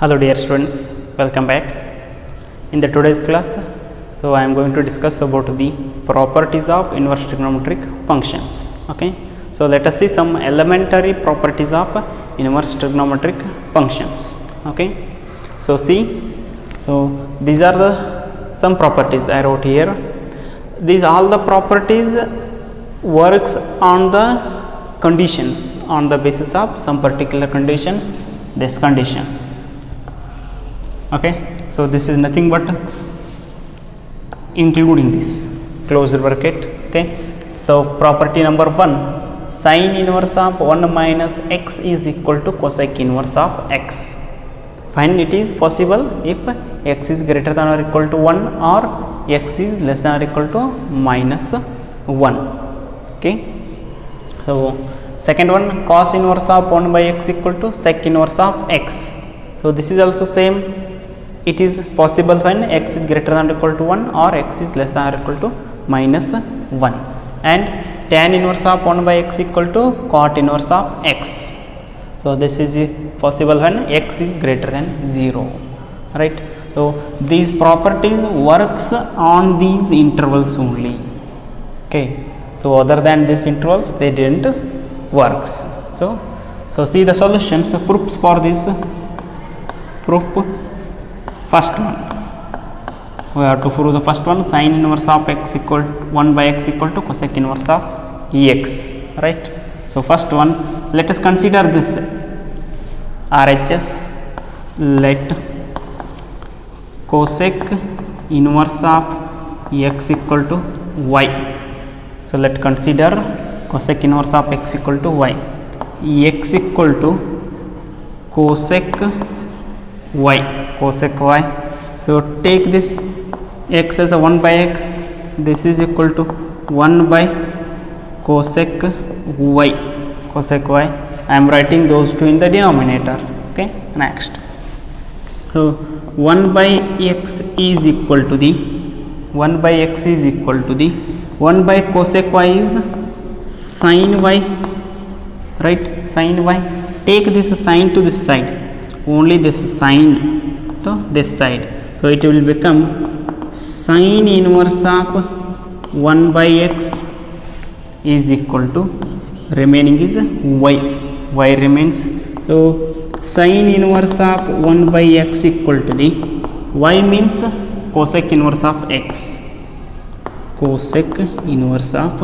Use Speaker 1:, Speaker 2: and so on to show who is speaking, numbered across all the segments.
Speaker 1: Hello dear students, welcome back. In the today's class, I am going to discuss about the properties of inverse trigonometric functions. Okay, so let us see some elementary properties of inverse trigonometric functions. Okay, so see, these are the some properties I wrote here. These all the properties works on the conditions, on the basis of some particular conditions. This condition. Okay, so this is nothing but including this closed bracket. Okay, so property number 1, sine inverse of 1 minus x is equal to cosec inverse of x. Find it is possible if x is greater than or equal to 1 or x is less than or equal to minus 1. Okay, so second one, cos inverse of 1 by x equal to sec inverse of x. So this is also same. It is possible when x is greater than or equal to 1 or x is less than or equal to minus 1. And tan inverse of 1 by x equal to cot inverse of x. So this is possible when x is greater than 0. Right. So these properties works on these intervals only. Okay. So other than these intervals they didn't works. So see the solutions, proofs for this. Proof first one, we have to prove the first one, sine inverse of x equal 1 by x equal to cosec inverse of ex, right. So first one, let us consider this RHS. Let cosec inverse of x equal to y. So let consider cosec inverse of x equal to y. X equal to cosec y, cosec y. So take this x as a 1 by x, this is equal to 1 by cosec y, cosec y. I am writing those two in the denominator. Okay, next. So 1 by x is equal to the 1 by x is equal to the 1 by cosec y is sin y, right, sin y. Take this sine to this side, only this sine to this side. So it will become sine inverse of 1 by x is equal to, remaining is y, y remains. So sine inverse of 1 by x equal to the y means cosec inverse of x, cosec inverse of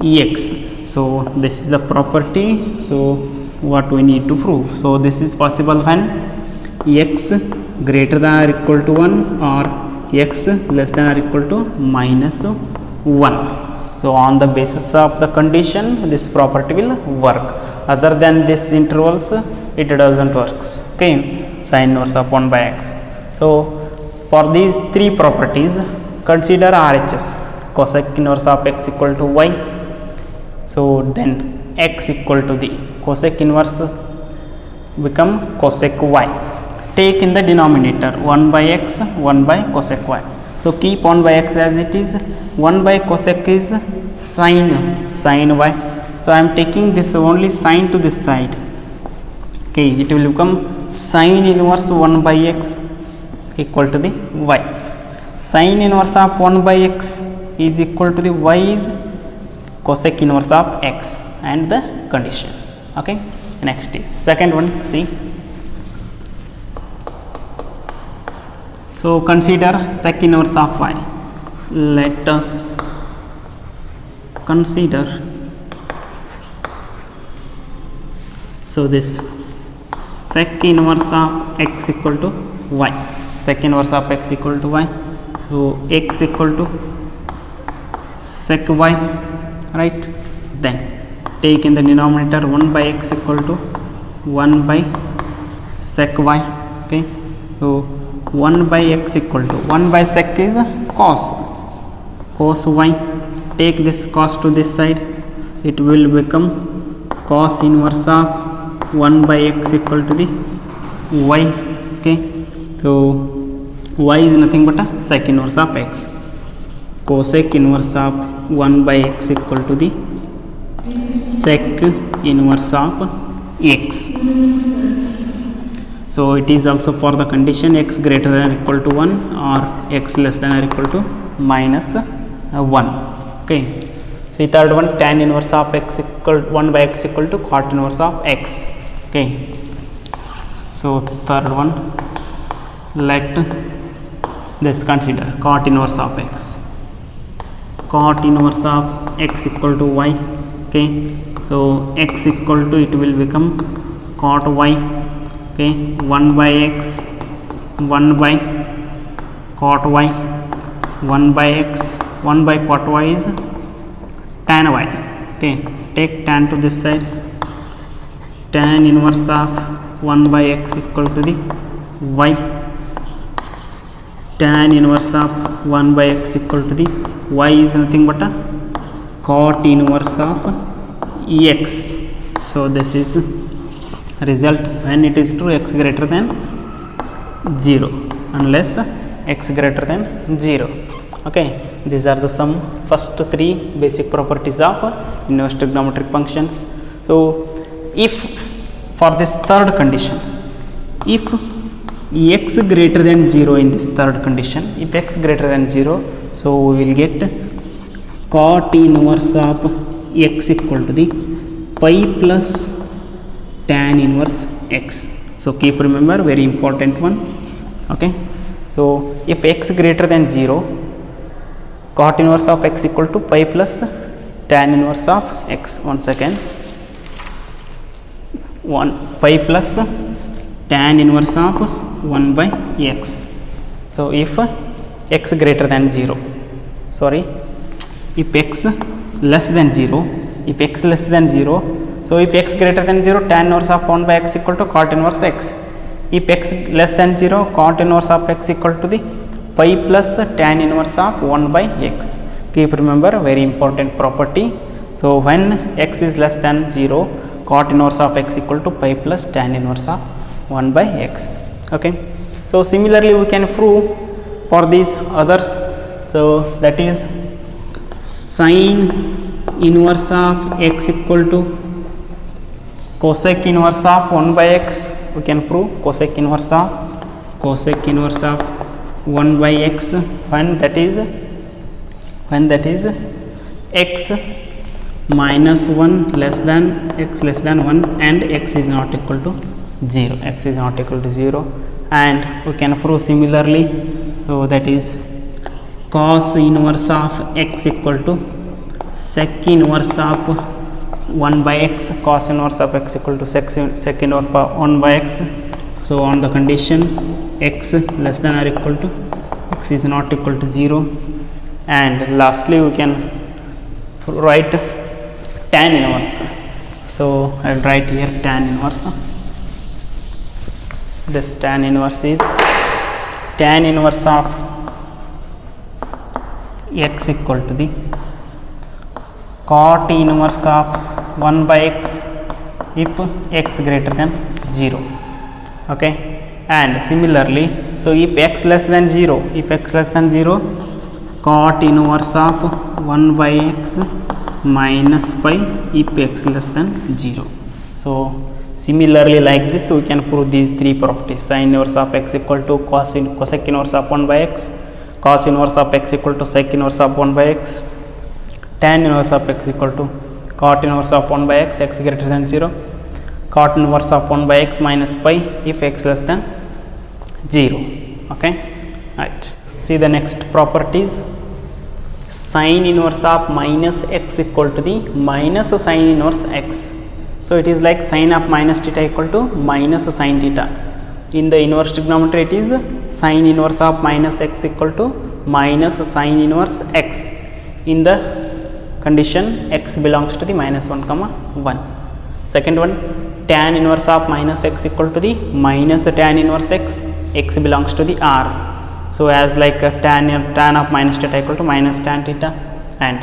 Speaker 1: ex. So this is the property. So what we need to prove? So this is possible when x greater than or equal to 1 or x less than or equal to minus 1. So on the basis of the condition this property will work. Other than this intervals it doesn't works. Okay, sine inverse of 1 by x. So for these three properties consider RHS, cosec inverse of x equal to y. So then x equal to the cosec inverse become cosec y. Take in the denominator 1 by x, 1 by cosec y. So keep 1 by x as it is. 1 by cosec is sine y. So I am taking this only sine to this side. Okay, it will become sine inverse 1 by x equal to the y. Sine inverse of 1 by x is equal to the y is cosec inverse of x and the condition. Okay, next is second one. See, so consider sec inverse of y. Let us consider, so this sec inverse of x equal to y, sec inverse of x equal to y. So x equal to sec y, right. Then take in the denominator 1 by x equal to 1 by sec y. Okay, so 1 by x equal to 1 by sec is cos y. Take this cos to this side, it will become cos inverse of 1 by x equal to the y. Okay, so y is nothing but a sec inverse of x, cosec inverse of 1 by x equal to the sec inverse of x. So it is also for the condition x greater than or equal to 1 or x less than or equal to minus 1. Okay. So the third one, tan inverse of x equal 1 by x equal to cot inverse of x. Okay. So third one, let this consider cot inverse of x. Cot inverse of x equal to y. Okay. So x equal to, it will become cot y. Okay, 1 by x, 1 by cot y, 1 by x, 1 by cot y is tan y. Okay, take tan to this side, tan inverse of 1 by x equal to the y, tan inverse of 1 by x equal to the y is nothing but a cot inverse of x. So this is result when it is true x greater than 0 unless x greater than 0. Okay, these are the some first three basic properties of inverse trigonometric functions. So if for this third condition, if x greater than 0 in this third condition, if x greater than 0, so we will get cot inverse of x equal to the pi plus tan inverse x. So keep remember, very important one. Okay, so if x greater than 0, cot inverse of x equal to pi plus tan inverse of x. Once again, 1 pi plus tan inverse of 1 by x. So if x greater than 0, sorry, if x less than 0, if x less than 0, so if x greater than 0, tan inverse of 1 by x equal to cot inverse x. If x less than 0, cot inverse of x equal to the pi plus tan inverse of 1 by x. Keep remember, very important property. So when x is less than 0, cot inverse of x equal to pi plus tan inverse of 1 by x. Okay. So similarly we can prove for these others. So that is sin inverse of x equal to cosec inverse of 1 by x. We can prove cosec inverse of 1 by x when that is x minus 1 less than x less than 1 and x is not equal to 0. X is not equal to 0, and we can prove similarly. So that is cos inverse of x equal to sec inverse of 1 by x. Cos inverse of x equal to sec inverse of 1 by x. So on the condition x less than or equal to, x is not equal to 0, and lastly we can write tan inverse. So I will write here tan inverse. This tan inverse is tan inverse of x equal to the cot inverse of 1 by x if x greater than 0. Okay, and similarly, so if x less than 0, cot inverse of 1 by x minus pi if x less than 0. So similarly like this we can prove these three properties: sin inverse of x equal to cosec inverse of 1 by x, cos inverse of x equal to sec inverse of 1 by x, tan inverse of x equal to cot inverse of 1 by x, x greater than 0, cot inverse of 1 by x minus pi if x less than 0. Okay, right. See the next properties. Sin inverse of minus x equal to the minus sin inverse x. So it is like sin of minus theta equal to minus sin theta. In the inverse trigonometry, it is sin inverse of minus x equal to minus sin inverse x. In the condition x belongs to the minus 1 comma 1. Second one, tan inverse of minus x equal to the minus tan inverse x. X belongs to the R. So as like tan of minus theta equal to minus tan theta, and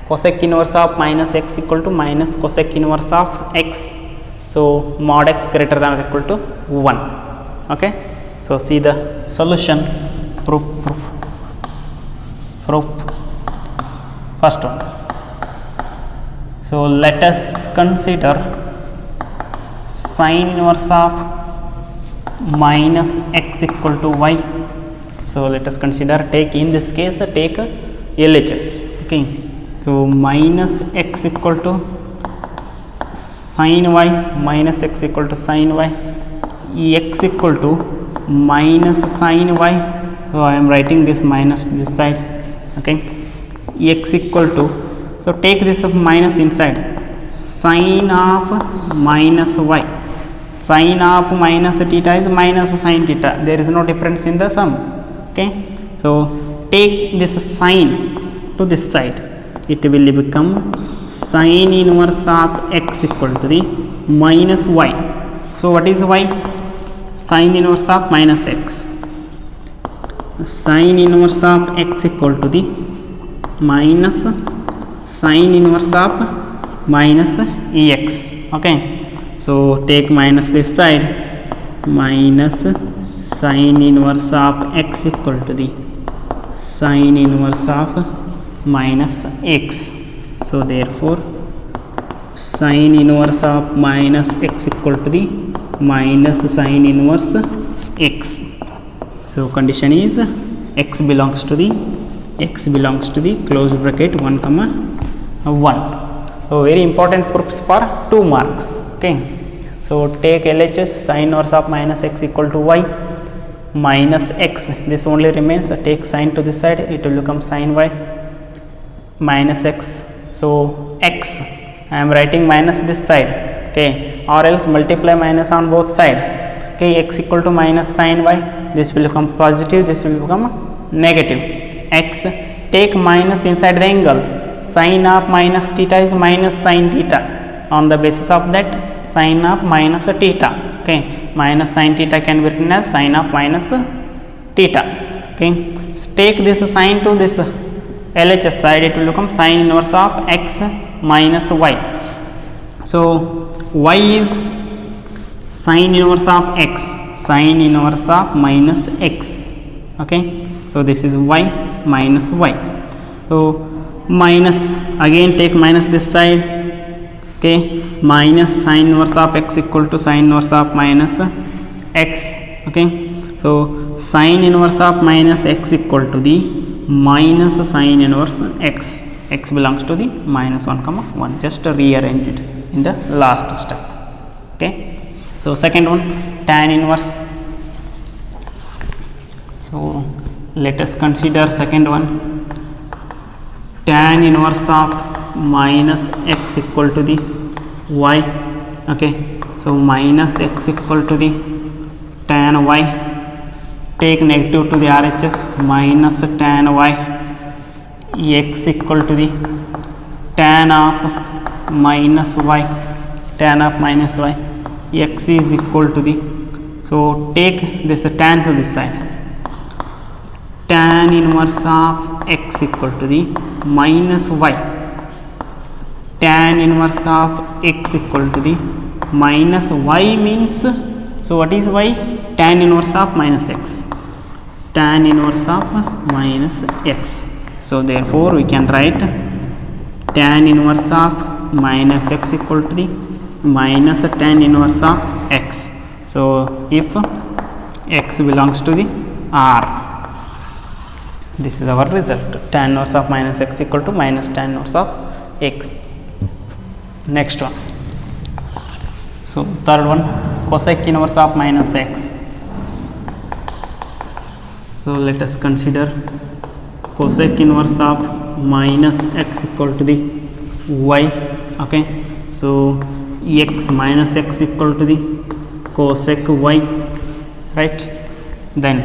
Speaker 1: cosec inverse of minus x equal to minus cosec inverse of x. So mod x greater than or equal to 1. Okay. So see the solution. Proof. First one. So let us consider sin inverse of minus x equal to y. So let us consider, take in this case take LHS. Okay, so minus x equal to sin y minus x equal to sin y, x equal to minus sin y. So I am writing this minus this side. Okay, x equal to, so take this minus inside, sin of minus y. Sin of minus theta is minus sin theta, there is no difference in the sum. Okay, so take this sin to this side, it will become sin inverse of x equal to the minus y. So what is y? Sin inverse of minus x. Sin inverse of x equal to the minus sin inverse of minus ex. Okay, so take minus this side, minus sin inverse of x equal to the sin inverse of minus x. So therefore sin inverse of minus x equal to the minus sin inverse x. So condition is x belongs to the closed bracket 1 comma 1. So very important proofs for 2 marks. Okay, so take LHS, sin inverse of minus x equal to y minus x, this only remains, take sin to this side, it will become sin y minus x. So x, I am writing minus this side. Okay, or else multiply minus on both side. Okay, x equal to minus sin y, this will become positive, this will become negative. X, take minus inside the angle, sin of minus theta is minus sin theta, on the basis of that sin of minus theta. Okay, minus sin theta can be written as sin of minus theta. Okay, take this sin to this LHS side, it will become sin inverse of x minus y. So y is sin inverse of x, sin inverse of minus x. Okay, so this is y minus y. So minus, again take minus this side. Okay, minus sin inverse of x equal to sin inverse of minus x. Okay, so sin inverse of minus x equal to the minus sin inverse x. X belongs to the minus 1 comma 1. Just rearrange it in the last step. Okay, so second one, tan inverse. So let us consider second one, tan inverse of minus x equal to the y. Okay, so minus x equal to the tan y, take negative to the RHS, minus tan y, x equal to the tan of minus y, tan of minus y, x is equal to the, so take this tan to this side, tan inverse of x equal to the minus y, tan inverse of x equal to the minus y means, so what is y? Tan inverse of minus x, tan inverse of minus x. So therefore we can write tan inverse of minus x equal to the minus tan inverse of x. So if x belongs to the R, this is our result, tan inverse of minus x equal to minus tan inverse of x. Next one, so third one, cosec inverse of minus x. So let us consider cosec inverse of minus x equal to the y. Okay, so x minus x equal to the cosec y, right? Then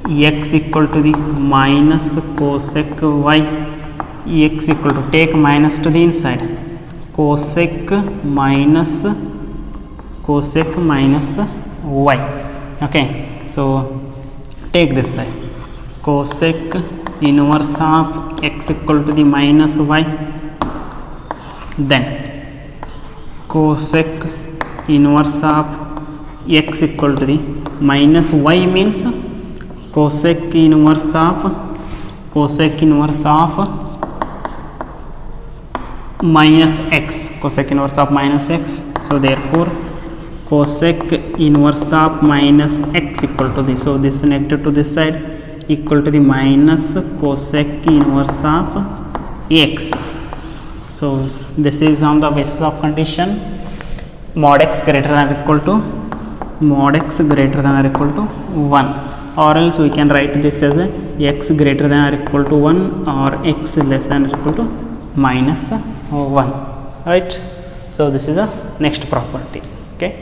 Speaker 1: x equal to the minus cosec y, x equal to, take minus to the inside, cosec minus y. Okay, so take this side, cosec inverse of x equal to the minus y, then cosec inverse of x equal to the minus y means cosec inverse of minus x, cosec inverse of minus x. So therefore cosec inverse of minus x equal to this. So this negative to this side equal to the minus cosec inverse of x. So this is on the basis of condition mod x greater than or equal to mod x greater than or equal to 1, or else we can write this as a x greater than or equal to 1 or x less than or equal to minus 1, right. So this is the next property. Okay,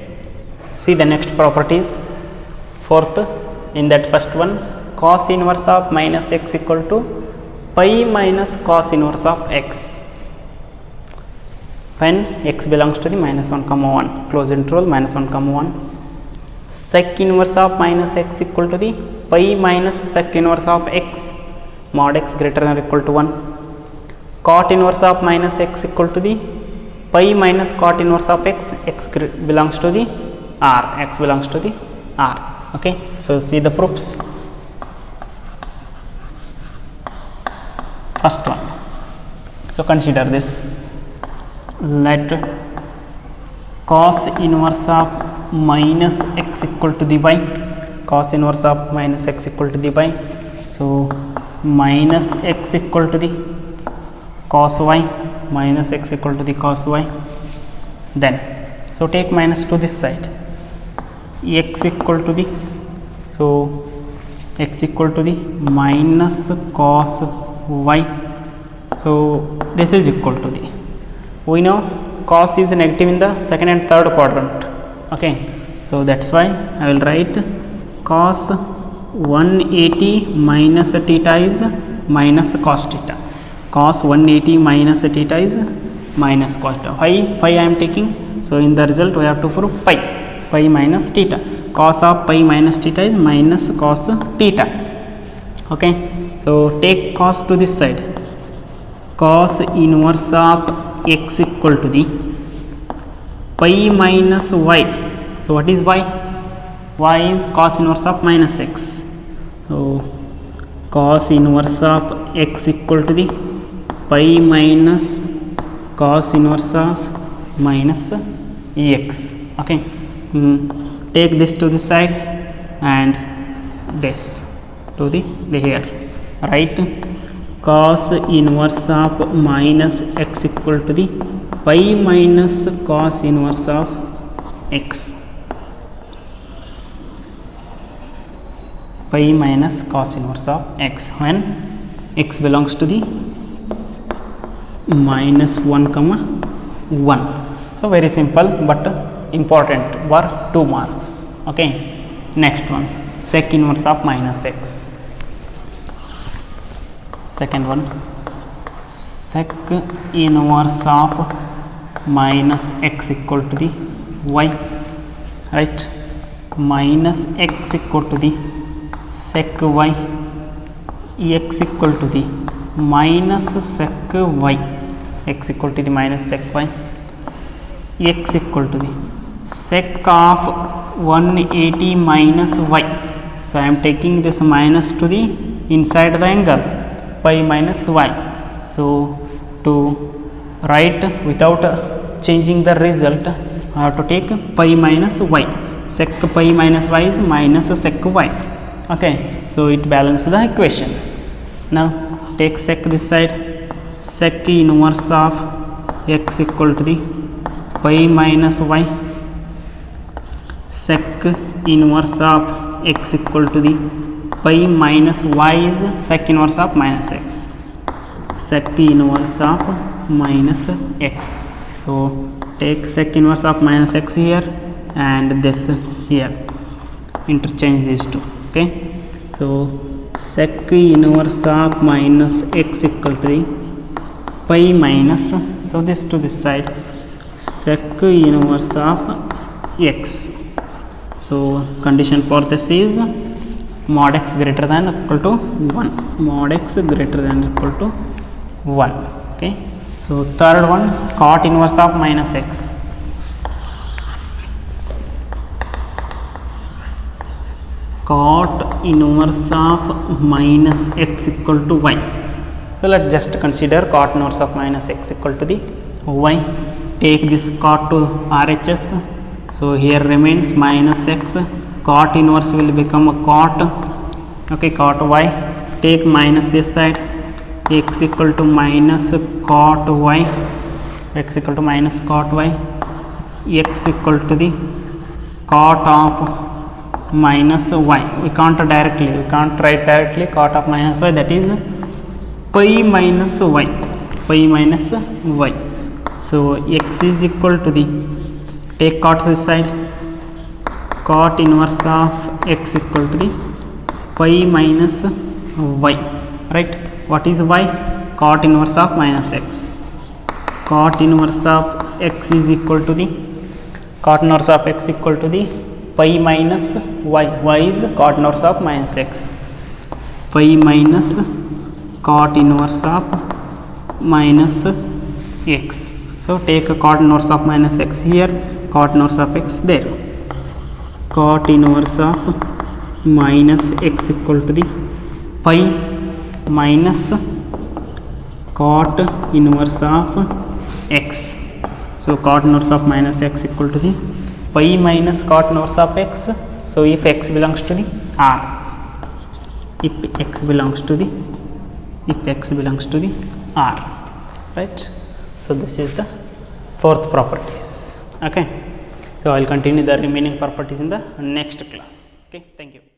Speaker 1: see the next properties. Fourth, in that first one, cos inverse of minus x equal to pi minus cos inverse of x when x belongs to the minus 1 comma 1, close interval minus 1 comma 1. Sec inverse of minus x equal to the pi minus sec inverse of x mod x greater than or equal to 1. Cot inverse of minus x equal to the pi minus cot inverse of x, belongs to the R, x belongs to the R. Okay, so see the proofs. First one, so consider this. Let cos inverse of minus x equal to the y, cos inverse of minus x equal to the y. So minus x equal to the cos y, minus x equal to the cos y. Then so take minus to this side, x equal to the, so x equal to the minus cos y. So this is equal to the, we know cos is negative in the second and third quadrant. Okay, so that's why I will write cos 180 minus theta is minus cos theta. Cos 180 minus theta is minus cos theta. Phi I am taking, so in the result we have to prove pi minus theta. Cos of pi minus theta is minus cos theta. Okay, so take cos to this side, cos inverse of x equal to the pi minus y. So what is y? Y is cos inverse of minus x. So cos inverse of x equal to the pi minus cos inverse of minus x. Okay, take this to the side and this to the here, right. Cos inverse of minus x equal to the pi minus cos inverse of x, pi minus cos inverse of x when x belongs to the minus 1 comma 1. So very simple but important, were 2 marks. Okay, next one, sec inverse of minus x. Second one, sec inverse of minus x equal to the y, right. Minus x equal to the sec y, x equal to the minus sec y, x equal to the minus sec y, x equal to the sec of 180 minus y. So I am taking this minus to the inside the angle, pi minus y. So to write without changing the result, I have to take pi minus y. Sec pi minus y is minus sec y. Okay, so it balances the equation. Now take sec this side, sec inverse of x equal to the pi minus y, sec inverse of x equal to the pi minus y is sec inverse of minus x, sec inverse of minus x. So take sec inverse of minus x here and this here, interchange these two. Okay, so sec inverse of minus x equal to the pi minus, so this to this side, sec inverse of x. So condition for this is mod x greater than or equal to 1, mod x greater than or equal to 1. Okay, so third one, cot inverse of minus x. Cot inverse of minus x equal to y. So let us just consider cot inverse of minus x equal to the y. Take this cot to RHS. So here remains minus x, cot inverse will become a cot, okay, cot y. Take minus this side, x equal to minus cot y, x equal to minus cot y, x equal to the cot of minus y. We can't write directly cot of minus y, that is pi minus y, pi minus y. So x is equal to the, take cot this side, cot inverse of x equal to the pi minus y, right? What is y? Cot inverse of minus x. Cot inverse of x is equal to the, cot inverse of x equal to the pi minus y. Y is cot inverse of minus x. Pi minus cot inverse of minus x. So take a cot inverse of minus x here, cot inverse of x there. Cot inverse of minus x equal to the pi minus cot inverse of x. So cot inverse of minus x equal to the pi minus cot inverse of x. So if x belongs to the R, if x belongs to the R, right? So this is the fourth properties. Okay, so I will continue the remaining properties in the next class. Okay, thank you.